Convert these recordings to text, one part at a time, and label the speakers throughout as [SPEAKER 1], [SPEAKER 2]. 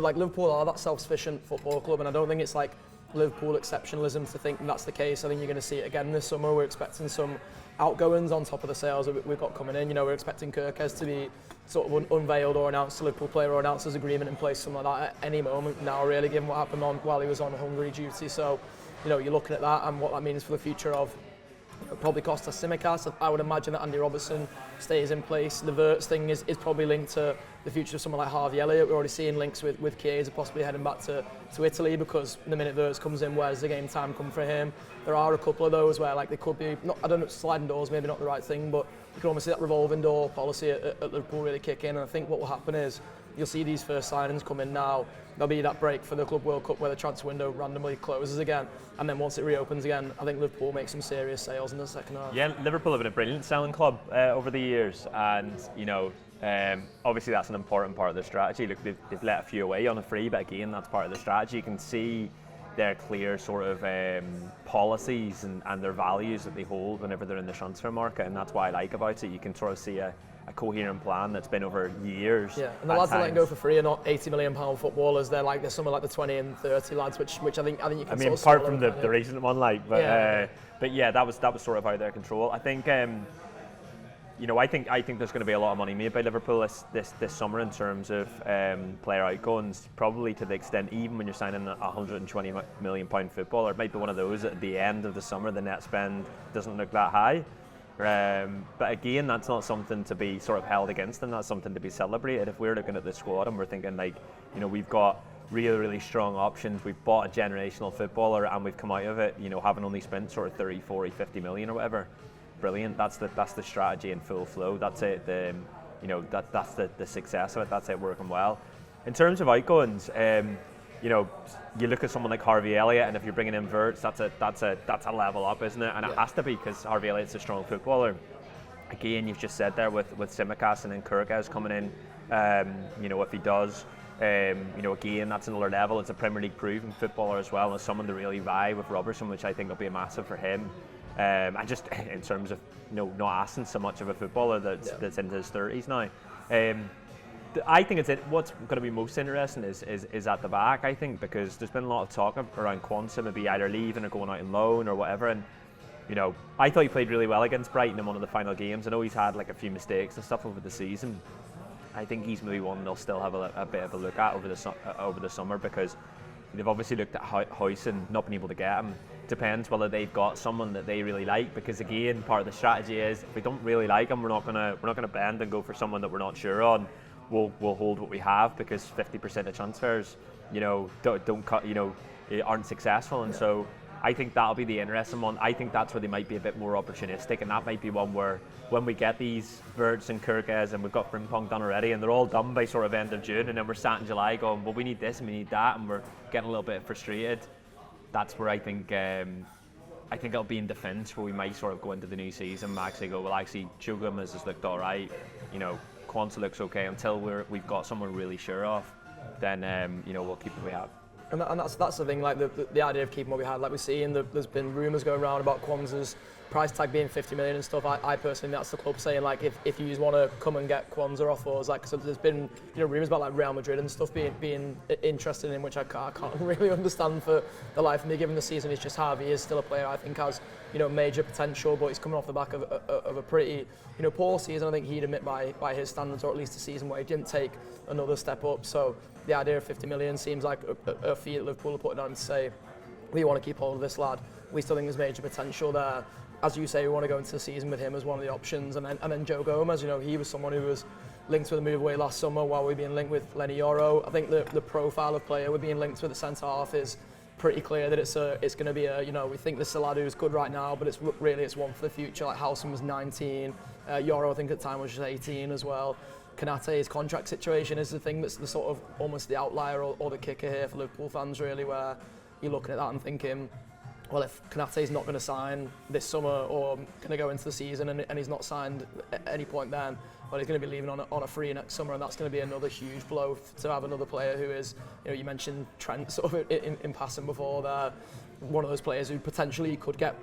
[SPEAKER 1] But like Liverpool are that self-sufficient football club, and I don't think it's like Liverpool exceptionalism to think that's the case. I think you're going to see it again this summer. We're expecting some outgoings on top of the sales that we've got coming in. You know, we're expecting Kirkes to be sort of unveiled or announced, a Liverpool player or announced his agreement in place, something like that at any moment now, really, given what happened while he was on Hungary duty. So, you know, you're looking at that and what that means for the future of probably Kostas Tsimikas. I would imagine that Andy Robertson stays in place. The Wirtz thing is probably linked to the future of someone like Harvey Elliott. We're already seeing links with Chiesa possibly heading back to Italy, because the minute Wirtz comes in, where's the game time come for him? There are a couple of those where like they could be, not, I don't know, sliding doors maybe not the right thing, but you can almost see that revolving door policy at Liverpool really kick in. And I think what will happen is you'll see these first signings come in now. There'll be that break for the Club World Cup where the transfer window randomly closes again, and then once it reopens again, I think Liverpool make some serious sales in the second half.
[SPEAKER 2] Yeah, Liverpool have been a brilliant selling club over the years, and you know, obviously that's an important part of their strategy. Look, they've let a few away on a free, but again, that's part of the strategy. You can see their clear sort of policies and their values that they hold whenever they're in the transfer market, and that's what I like about it. You can sort of see a coherent plan that's been over years.
[SPEAKER 1] Yeah, and the lads that let go for free are not £80 million footballers. They're some of like the 20 and 30 lads, which I think you can.
[SPEAKER 2] I mean, apart from the recent one, like, but yeah, that was sort of out of their control. I think, you know, I think there's going to be a lot of money made by Liverpool this summer in terms of player outgoings, probably to the extent even when you're signing a £120 million footballer, it might be one of those at the end of the summer. The net spend doesn't look that high. But again, that's not something to be sort of held against them. That's something to be celebrated. If we're looking at the squad and we're thinking, like, you know, we've got really strong options, we've bought a generational footballer and we've come out of it, you know, having only spent sort of 30, 40, 50 million or whatever. Brilliant. That's the strategy in full flow. That's it. You know, that's the success of it. That's it working well. In terms of outgoings, you know, you look at someone like Harvey Elliott, and if you're bringing in Wirtz, that's a level up, isn't it? And it has to be, because Harvey Elliott's a strong footballer. Again, you've just said there with Tsimikas and then Kirkes coming in. You know, if he does, you know, again, that's another level. It's a Premier League proven footballer as well, and someone to really vie with Robertson, which I think will be a massive for him. And just in terms of, you know, not asking so much of a footballer that's into his 30s now. I think what's going to be most interesting is at the back, I think, because there's been a lot of talk around Quansah maybe either leaving or going out on loan or whatever, and you know, I thought he played really well against Brighton in one of the final games. I know he's had like a few mistakes and stuff over the season. I think he's maybe one they'll still have a bit of a look at over the summer, because they've obviously looked at Hoyce and not been able to get him. Depends whether they've got someone that they really like, because again, part of the strategy is if we don't really like him, we're not gonna bend and go for someone that we're not sure on. We'll hold what we have, because 50% of transfers, you know, don't cut, you know, aren't successful, and so I think that'll be the interesting one. I think that's where they might be a bit more opportunistic, and that might be one where when we get these Wirtz and Kirkes, and we've got Frimpong done already, and they're all done by sort of end of June, and then we're sat in July going, well, we need this and we need that, and we're getting a little bit frustrated. That's where I think it'll be in defence where we might sort of go into the new season and actually go, well, actually, Chugam has looked all right, you know, Quansah looks okay, until we've got someone really sure of, then you know, we'll keep what we have.
[SPEAKER 1] And that's the thing, like the idea of keeping what we had. Like we see, and there's been rumours going around about Quansah's price tag being 50 million and stuff. I personally, that's the club saying, like, if you want to come and get Quansah off us, like, so there's been, you know, rumours about like Real Madrid and stuff being interested in, which I can't really understand for the life of me, given the season he's just had. He is still a player I think has, you know, major potential, but he's coming off the back of a pretty, you know, poor season. I think he'd admit by his standards, or at least a season where he didn't take another step up. So the idea of 50 million seems like a fee that Liverpool are putting on to say, we want to keep hold of this lad. We still think there's major potential there. As you say, we want to go into the season with him as one of the options. And then Joe Gomez, you know, he was someone who was linked with a move away last summer while we're being linked with Lenny Yoro. I think the profile of player we're being linked with the centre half is pretty clear that it's going to be a, you know, we think this is a lad who's good right now, but it's one for the future. Like Howson was 19, Yoro I think at the time was just 18 as well. Konate's contract situation is the thing that's the sort of almost the outlier or the kicker here for Liverpool fans, really, where you're looking at that and thinking, well, if Konate's not going to sign this summer or going to go into the season and he's not signed at any point then, well, he's going to be leaving on a free next summer, and that's going to be another huge blow to have another player who is, you know, you mentioned Trent sort of in passing before there, one of those players who potentially could get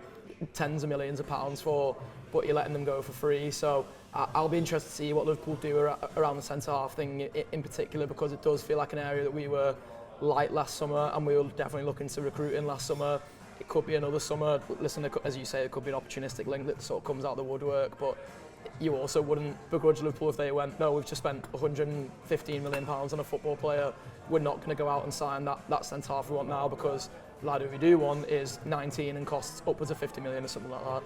[SPEAKER 1] tens of millions of pounds for, but you're letting them go for free. So I'll be interested to see what Liverpool do around the centre-half thing in particular, because it does feel like an area that we were light last summer, and we were definitely looking to recruit in last summer. It could be another summer. Listen, as you say, it could be an opportunistic link that sort of comes out of the woodwork, but you also wouldn't begrudge Liverpool if they went, no, we've just spent £115 million on a football player. We're not going to go out and sign that centre-half we want now, because the lad who we do want is 19 and costs upwards of 50 million or something like that.